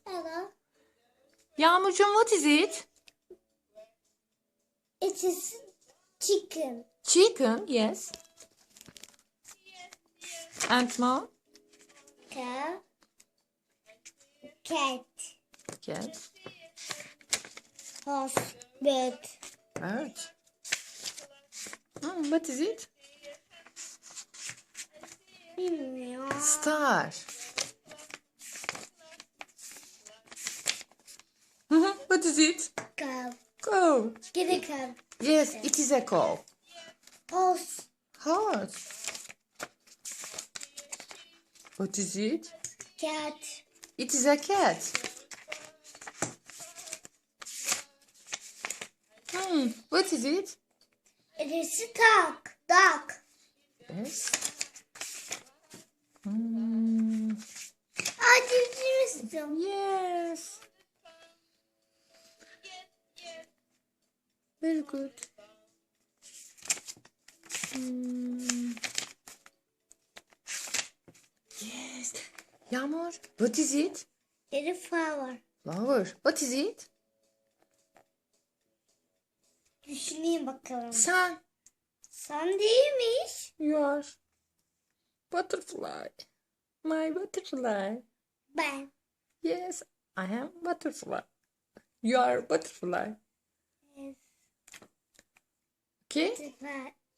Hello. Yağmurcum, what is it? It is chicken. Chicken, yes. And more? Cow. Cat. Cat. Horse. Bird. Bird. What is it? Bilmiyorum. Star. What is it? Cow. Cow. Get a cow. Yes, it is a cow. Horse. Horse. What is it? Cat. It is a cat. What is it? It is a duck. Duck. Yes. Acımıştım. Yes. Very good. Yes. Yağmur, what is it? It is flower. Flower. What is it? Düşüneyim bakalım. Sun. Sun değilmiş. You are butterfly. My butterfly. Ben. Yes, I am butterfly. You are butterfly. Yes. Okay?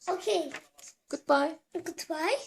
Okay. Goodbye. Goodbye.